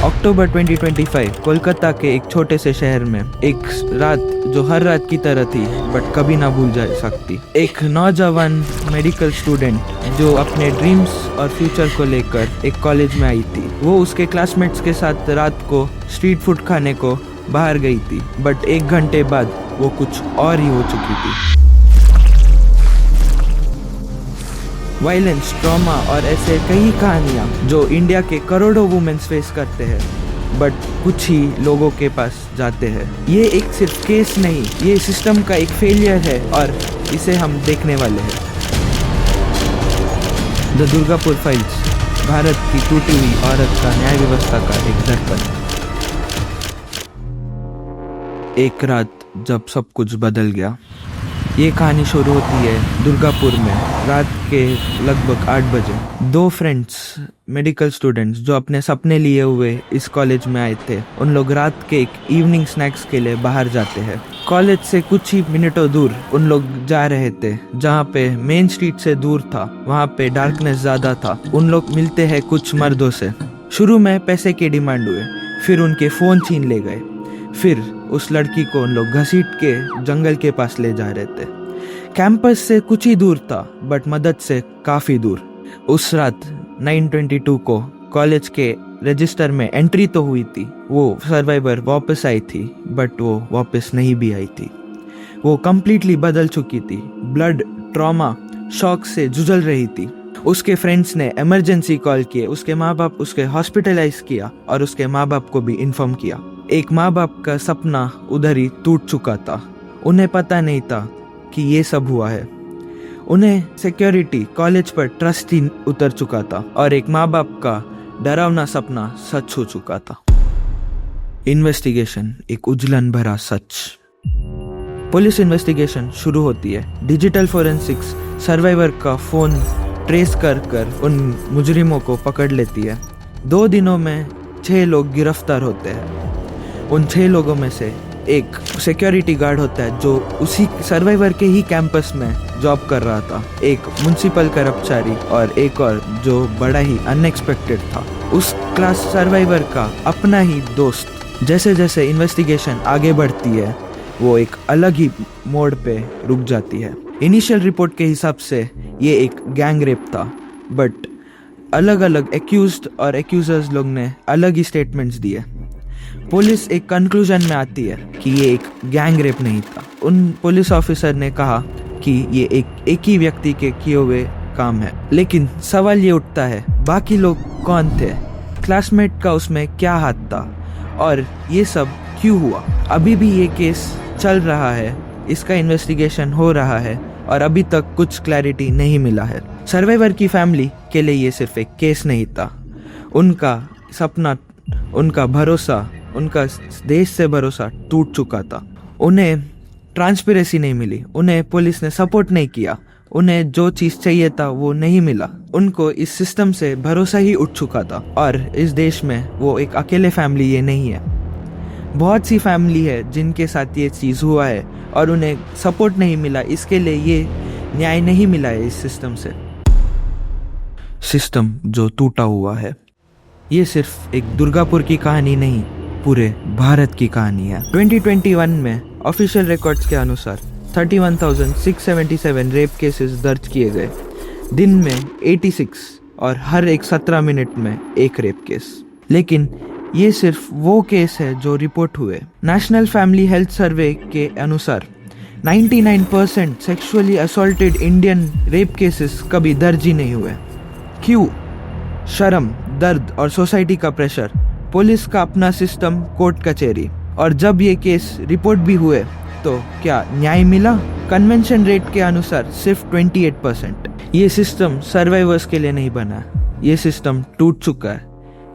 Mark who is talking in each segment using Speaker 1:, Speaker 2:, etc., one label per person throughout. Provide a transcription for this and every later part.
Speaker 1: अक्टूबर 2025 कोलकाता के एक छोटे से शहर में एक रात जो हर रात की तरह थी बट कभी ना भूल जा सकती। एक नौजवान मेडिकल स्टूडेंट जो अपने ड्रीम्स और फ्यूचर को लेकर एक कॉलेज में आई थी। वो उसके क्लासमेट्स के साथ रात को स्ट्रीट फूड खाने को बाहर गई थी, बट 1 घंटे बाद वो कुछ और ही हो चुकी थी। वायलेंस, ट्रॉमा और ऐसे कई कहानियाँ जो इंडिया के करोड़ों वुमेन्स फेस करते हैं, बट कुछ ही लोगों के पास जाते हैं। ये एक सिर्फ केस नहीं, ये सिस्टम का एक फेलियर है और इसे हम देखने वाले हैं। द दुर्गापुर फाइल्स, भारत की टूटी हुई औरत का न्याय व्यवस्था का एक दर्पण। एक रात जब सब कुछ बदल गया। ये कहानी शुरू होती है दुर्गापुर में रात के लगभग 8 बजे। 2 फ्रेंड्स मेडिकल स्टूडेंट्स जो अपने सपने लिए हुए इस कॉलेज में आए थे, उन लोग रात के एक इवनिंग स्नैक्स के लिए बाहर जाते हैं। कॉलेज से कुछ ही मिनटों दूर उन लोग जा रहे थे, जहाँ पे मेन स्ट्रीट से दूर था, वहाँ पे डार्कनेस ज्यादा था। उन लोग मिलते हैं कुछ मर्दों से। शुरू में पैसे की डिमांड हुए, फिर उनके फोन छीन ले गए, फिर उस लड़की को उन लोग घसीट के जंगल के पास ले जा रहे थे। कैंपस से कुछ ही दूर था, बट मदद से काफी दूर। उस रात 9/22 को कॉलेज के रजिस्टर में एंट्री तो हुई थी। वो सर्वाइवर वापस आई थी, बट वो वापस नहीं भी आई थी। वो कंप्लीटली बदल चुकी थी। ब्लड, ट्रॉमा, शॉक से जुझल रही थी। उसके फ्रेंड्स ने इमरजेंसी कॉल किए, उसके माँ बाप उसके हॉस्पिटलाइज किया और उसके माँ बाप को भी इन्फॉर्म किया। एक माँ बाप का सपना उधर ही टूट चुका था। उन्हें पता नहीं था कि ये सब हुआ है। उन्हें सिक्योरिटी, कॉलेज पर ट्रस्ट ही उतर चुका था और एक माँ बाप का डरावना सपना सच हो चुका था। इन्वेस्टिगेशन, एक उजलन भरा सच। पुलिस इन्वेस्टिगेशन शुरू होती है। डिजिटल फोरेंसिक्स सर्वाइवर का फोन ट्रेस कर उन मुजरिमों को पकड़ लेती है। 2 दिनों में 6 लोग गिरफ्तार होते हैं। उन 6 लोगों में से एक सिक्योरिटी गार्ड होता है जो उसी सर्वाइवर के ही कैंपस में जॉब कर रहा था, एक म्युनिसिपल कर्मचारी और एक और जो बड़ा ही अनएक्सपेक्टेड था, उस क्लास सर्वाइवर का अपना ही दोस्त। जैसे जैसे इन्वेस्टिगेशन आगे बढ़ती है, वो एक अलग ही मोड़ पे रुक जाती है। इनिशियल रिपोर्ट के हिसाब से ये एक गैंग रेप था, बट अलग अलग एक्यूज्ड और एक्यूजर्स लोग ने अलग ही स्टेटमेंट्स दिए। पुलिस एक कंक्लूजन में आती है कि ये एक गैंग रेप नहीं था। उन पुलिस ऑफिसर ने कहा कि ये एक ही व्यक्ति के किए हुए काम है। लेकिन सवाल ये उठता है, बाकी लोग कौन थे? क्लासमेट का उसमें क्या हाथ था? और ये सब क्यों हुआ? अभी भी ये केस चल रहा है, इसका इन्वेस्टिगेशन हो रहा है और अभी तक कुछ क्लैरिटी नहीं मिला है। सर्वाइवर की फैमिली के लिए ये सिर्फ एक केस नहीं था। उनका सपना, उनका भरोसा, उनका देश से भरोसा टूट चुका था। उन्हें ट्रांसपेरेंसी नहीं मिली, उन्हें पुलिस ने सपोर्ट नहीं किया, उन्हें जो चीज चाहिए था वो नहीं मिला। उनको इस सिस्टम से भरोसा ही उठ चुका था और इस देश में वो एक अकेले फैमिली ये नहीं है। बहुत सी फैमिली है जिनके साथ ये चीज हुआ है और उन्हें सपोर्ट नहीं मिला, इसके लिए ये न्याय नहीं मिला है इस सिस्टम से। सिस्टम जो टूटा हुआ है, ये सिर्फ एक दुर्गापुर की कहानी नहीं, पूरे भारत की कहानी है। 2021 में ऑफिशियल रिकॉर्ड्स के अनुसार 31,677 रेप केसेस दर्ज किए गए। दिन में 86 और हर एक 17 मिनट में एक रेप केस। लेकिन ये सिर्फ वो केस है जो रिपोर्ट हुए। नेशनल फैमिली हेल्थ सर्वे के अनुसार 99% sexually assaulted Indian rape cases कभी दर्ज ही नहीं हुए। क्यों? शर्म, दर्द और सोसाइटी का प्रेशर, पुलिस का अपना सिस्टम, कोर्ट कचहरी। और जब ये केस रिपोर्ट भी हुए तो क्या न्याय मिला? कन्वेंशन रेट के अनुसार सिर्फ 28%। ये सिस्टम सर्वाइवर्स के लिए नहीं बना, ये सिस्टम टूट चुका है।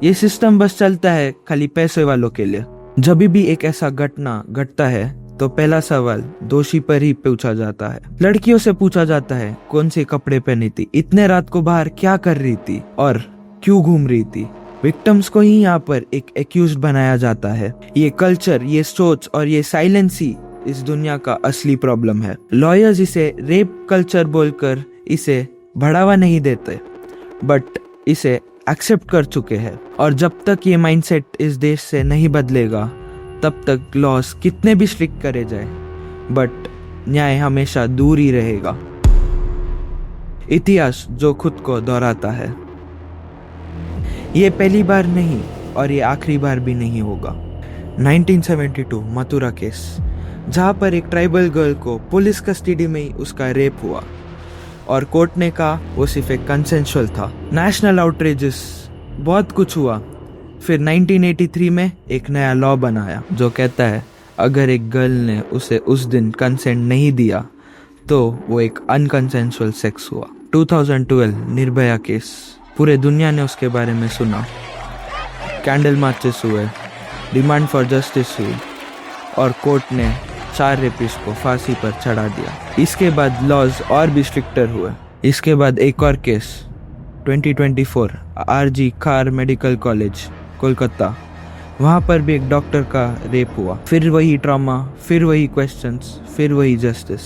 Speaker 1: ये सिस्टम बस चलता है खाली पैसे वालों के लिए। जब भी एक ऐसा घटना घटता है तो पहला सवाल दोषी पर ही पूछा जाता है। लड़कियों से पूछा जाता है कौन से कपड़े पहनी थी, इतने रात को बाहर क्या कर रही थी और क्यों घूम रही थी। विक्टिम्स को ही यहाँ पर एक एक्यूज्ड बनाया जाता है। ये कल्चर, ये सोच और ये साइलेंस ही इस दुनिया का असली प्रॉब्लम है। लॉयर्स इसे रेप कल्चर बोलकर इसे बढ़ावा नहीं देते, बट इसे एक्सेप्ट कर चुके हैं। और जब तक ये माइंडसेट इस देश से नहीं बदलेगा तब तक लॉस कितने भी स्ट्रिक्ट करे जाए बट न्याय हमेशा दूर ही रहेगा। इतिहास जो खुद को दोहराता है। ये पहली बार नहीं और ये आखिरी बार भी नहीं होगा। 1972 मथुरा केस, जहाँ पर एक ट्राइबल गर्ल को पुलिस कस्टडी में ही उसका रेप हुआ और कोर्ट ने कहा वो सिर्फ एक कंसेंशुअल था। नेशनल आउटरीचेस, बहुत कुछ हुआ। फिर 1983 में एक नया लॉ बनाया जो कहता है अगर एक गर्ल ने उसे उस दिन कंसेंट नहीं दिया तो वो एक अनकंसेंशुअल सेक्स हुआ। 2012 निर्भया केस, पूरे दुनिया ने उसके बारे में सुना। कैंडल मार्चेस हुए, डिमांड फॉर जस्टिस हुई और कोर्ट ने 4 रेपिस्ट को फांसी पर चढ़ा दिया। इसके बाद लॉज और भी स्ट्रिक्टर हुए। इसके बाद एक और केस 2024 RG खार मेडिकल कॉलेज कोलकाता, वहाँ पर भी एक डॉक्टर का रेप हुआ। फिर वही ट्रॉमा, फिर वही क्वेश्चंस, फिर वही जस्टिस।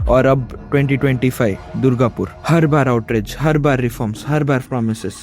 Speaker 1: और अब 2025 दुर्गापुर, हर बार आउटरीच, हर बार रिफॉर्म्स, हर बार प्रॉमिसेस,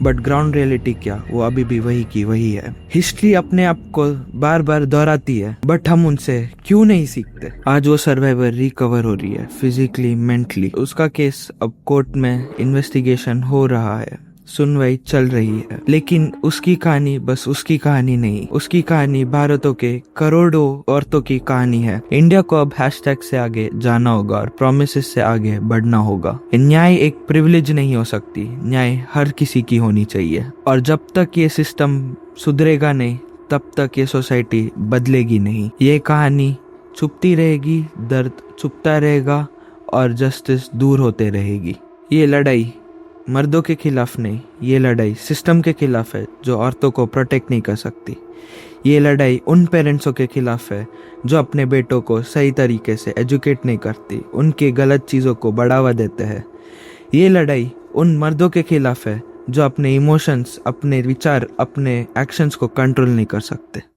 Speaker 1: बट ग्राउंड रियलिटी क्या, वो अभी भी वही की वही है। हिस्ट्री अपने आप को बार बार दोहराती है बट हम उनसे क्यों नहीं सीखते। आज वो सर्वाइवर रिकवर हो रही है फिजिकली, मेंटली। उसका केस अब कोर्ट में इन्वेस्टिगेशन हो रहा है, सुनवाई चल रही है, लेकिन उसकी कहानी बस उसकी कहानी नहीं, उसकी कहानी भारतों के करोड़ों औरतों की कहानी है। इंडिया को अब हैशटैग से आगे जाना होगा और प्रोमिसेस से आगे बढ़ना होगा। न्याय एक प्रिविलेज नहीं हो सकती, न्याय हर किसी की होनी चाहिए। और जब तक ये सिस्टम सुधरेगा नहीं तब तक ये सोसाइटी बदलेगी नहीं। ये कहानी छुपती रहेगी, दर्द छुपता रहेगा और जस्टिस दूर होते रहेगी। ये लड़ाई मर्दों के खिलाफ नहीं, ये लड़ाई सिस्टम के खिलाफ है जो औरतों को प्रोटेक्ट नहीं कर सकती। ये लड़ाई उन पेरेंट्सों के खिलाफ है जो अपने बेटों को सही तरीके से एजुकेट नहीं करती, उनके गलत चीज़ों को बढ़ावा देते हैं। ये लड़ाई उन मर्दों के खिलाफ है जो अपने इमोशंस, अपने विचार, अपने एक्शंस को कंट्रोल नहीं कर सकते।